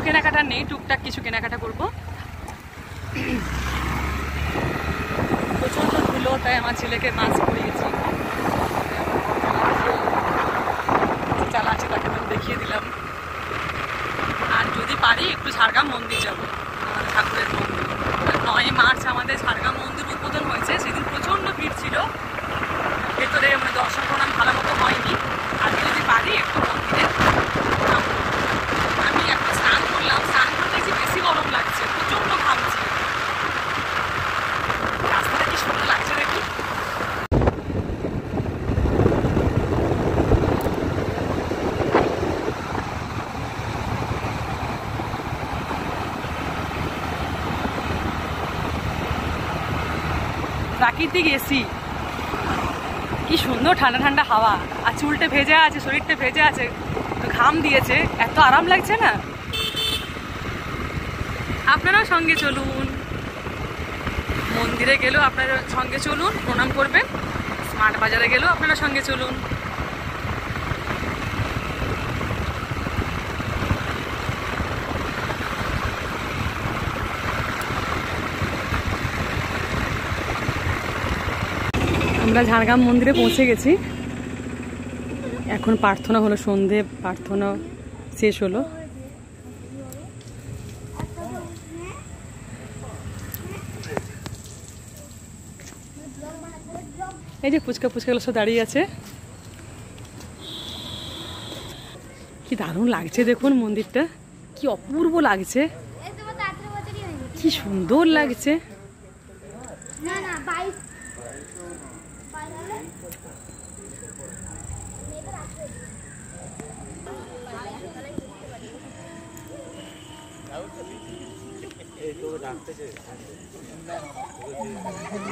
কেনাকাটা নেই, টুকটাক কিছু কেনাকাটা করবো। প্রচন্ড ধুলো, তাই আমার ছেলেকে মাস্ক পরিয়েছি। চালাচ্ছি তাকে তো দেখিয়ে দিলাম। আর যদি পারি একটু ঝাড়গ্রাম মন্দির যাবো, আমাদের ঠাকুরের মন্দির। 9 মার্চ আমাদের ঝাড়গ্রাম মন্দির উদ্বোধন হয়েছে, সেদিন প্রচন্ড ভিড় ছিল ভেতরে, মানে দর্শন প্রণাম ভালো মতো হয়নি। আজকে যদি পারি একটু মন্দিরে প্রণাম করবো। আমি একটা স্নান করলাম, স্নান করতে দেখছি বেশি গরম লাগছে, প্রচন্ড ঘামছে। রাস্তাটা কি সুন্দর লাগছে দেখি। প্রাকৃতিক এসি, কি সুন্দর ঠান্ডা ঠান্ডা হাওয়া। আর চুলটা ভেজে আছে, শরীরটা ভেজে আছে, তো ঘাম দিয়েছে, এত আরাম লাগছে না। আপনারাও সঙ্গে চলুন, মন্দিরে গেলেও আপনারা সঙ্গে চলুন, প্রণাম করবেন। স্মার্ট বাজারে গেলেও আপনারা সঙ্গে চলুন। আমরা ঝাড়গ্রাম মন্দিরে পৌঁছে গেছি। এখন প্রার্থনা হলো, সন্ধে প্রার্থনা শেষ হলো। এই যে ফুচকা ফুচকাগুলো সব দাঁড়িয়ে আছে, কি দারুণ লাগছে দেখুন মন্দিরটা, কি অপূর্ব লাগছে, কি সুন্দর লাগছে।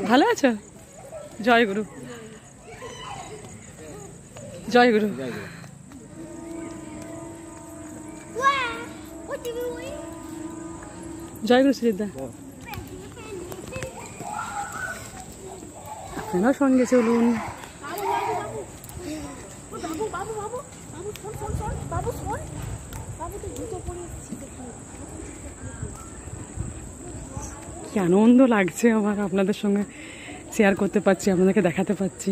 ভালো আছো? জয় গুরু, জয় গুরু। জয় গুরু সুজিতদা, আপনারাও সঙ্গে চলুন। কি আনন্দ লাগছে আমার, আপনাদের সঙ্গে শেয়ার করতে পারছি, আপনাদেরকে দেখাতে পাচ্ছি।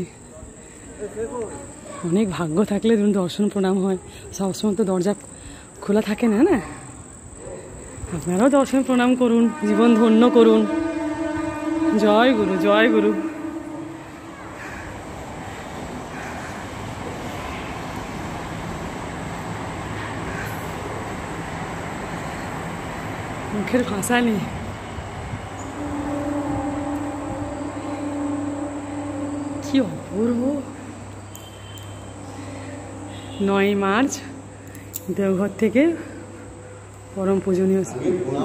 অনেক ভাগ্য থাকলে দর্শন প্রণাম হয়, সবসময় তো দরজা খোলা থাকে না না। আপনারাও দর্শন প্রণাম করুন, জীবন ধন্য করুন। জয় গুরু, জয় গুরু। মুখের ভাষা নেই, কি অপূর্ব। 9 মার্চ দেওঘর থেকে পরম পূজনীয়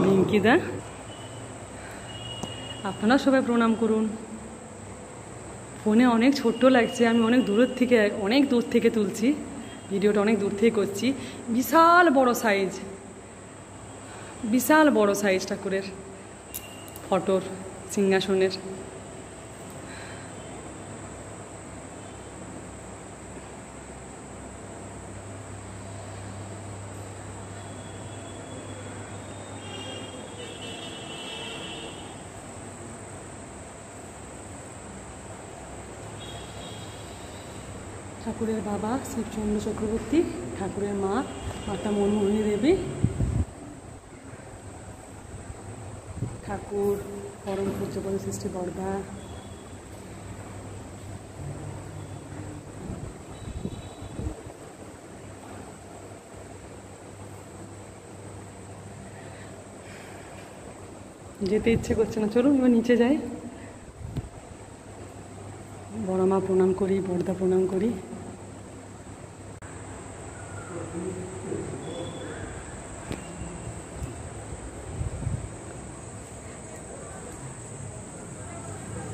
রিঙ্কিদা, আপনারা সবাই প্রণাম করুন। ফোনে অনেক ছোট্ট লাগছে, আমি অনেক দূর থেকে তুলছি ভিডিওটা, অনেক দূর থেকে করছি। বিশাল বড় সাইজ, বিশাল বড় সাইজ ঠাকুরের ফটোর, সিংহাসনের। ঠাকুরের বাবা শিবচন্দ্র চক্রবর্তী, ঠাকুরের মা মাতা মনমোহিনী দেবী, ঠাকুর পরম পূজ্যপদ সৃষ্টি বর্দা, যেতে ইচ্ছে করছে না, চলুন এবার নিচে যাই। বড় মা প্রণাম করি, বর্দা প্রণাম করি।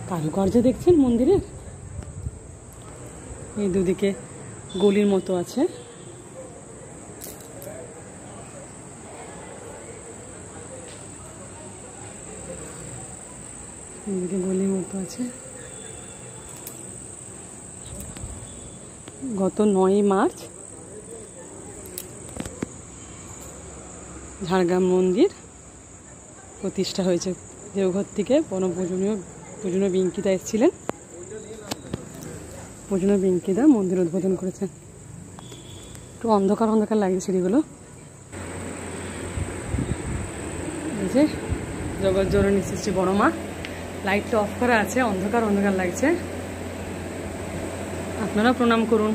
কারুকার্য দেখছেন মন্দিরের, এই দুদিকে গলির মতো আছে, এদিকে গলির মতো আছে। গত 9 মার্চ ঝাড়গ্রাম মন্দির প্রতিষ্ঠা হয়েছে। দেওঘর থেকে পরম পূজনীয় বিঙ্কিদা এসেছিলেন। পূজনীয় বিঙ্কিদা মন্দির উদ্বোধন করেছেন। একটু অন্ধকার অন্ধকার লাগছে সিঁড়িগুলো। এই যে জগৎজননী শ্রী শ্রী বড় মা, লাইটটা অফ করা আছে, অন্ধকার অন্ধকার লাগছে। আপনারা প্রণাম করুন।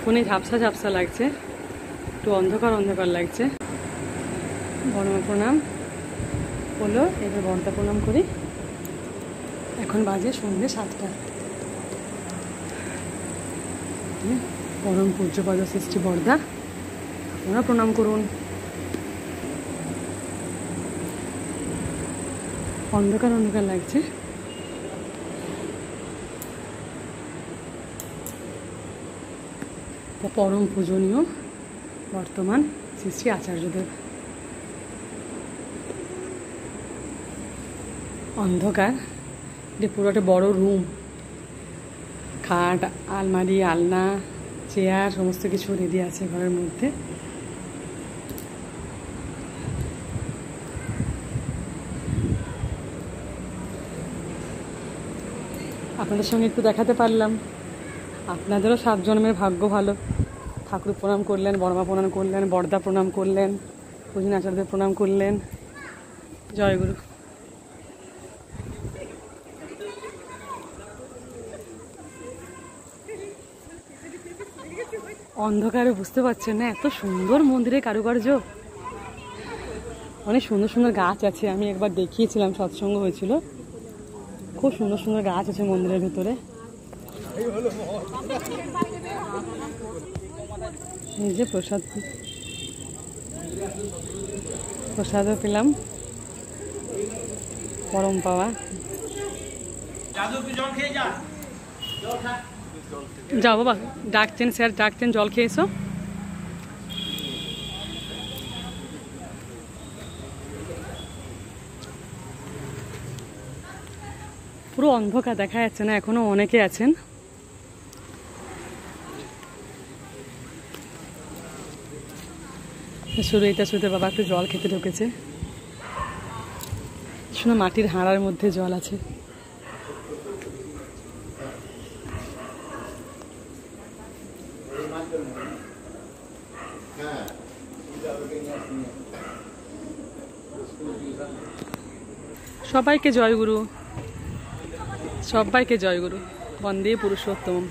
ফোনে ঝাপসা ঝাপসা লাগছে, একটু অন্ধকার অন্ধকার লাগছে। বড় মা প্রণাম হলো, এবার বড়দা প্রণাম করি। এখন বাজে সন্ধ্যে 7টা। পরম পূজ্যপদ সৃষ্টি বড়দা, আপনারা প্রণাম করুন। অন্ধকার অন্ধকার লাগছে। পরম পূজনীয় বর্তমান শ্রী শ্রী আচার্যদেব। অন্ধকার, এটা পুরো একটা বড় রুম, খাট, আলমারি, আলনা, চেয়ার সমস্ত কিছু রেডি আছে ঘরের মধ্যে। আপনাদের সঙ্গে একটু দেখাতে পারলাম। আপনাদেরও 7 জন্মের ভাগ্য ভালো। ঠাকুর প্রণাম করলেন, বড়মা প্রণাম করলেন, বড়দা প্রণাম করলেন, পূজন আচার্যদের প্রণাম করলেন। জয়গুরু। অন্ধকারে বুঝতে পারছেন না, এত সুন্দর মন্দিরের কারুকার্য। অনেক সুন্দর সুন্দর গাছ আছে, আমি একবার দেখিয়েছিলাম, সৎসঙ্গ হয়েছিল। খুব সুন্দর সুন্দর গাছ আছে মন্দিরের ভিতরে। এই যে প্রসাদও পেলাম, পরম পাওয়া। যাও বাবা, ডাকছেন স্যার, ডাকছেন, জল খেয়ে এসো। পুরো অন্ধকার, দেখা যাচ্ছে না, এখনো অনেকে আছেন। শুরুতে বাবা একটু জল খেতে ঢুকেছে। শুনো, মাটির হাঁড়ার মধ্যে জল আছে। সবাইকে জয়গুরু, সবাইকে জয়গুরু। বন্দে পুরুষোত্তম।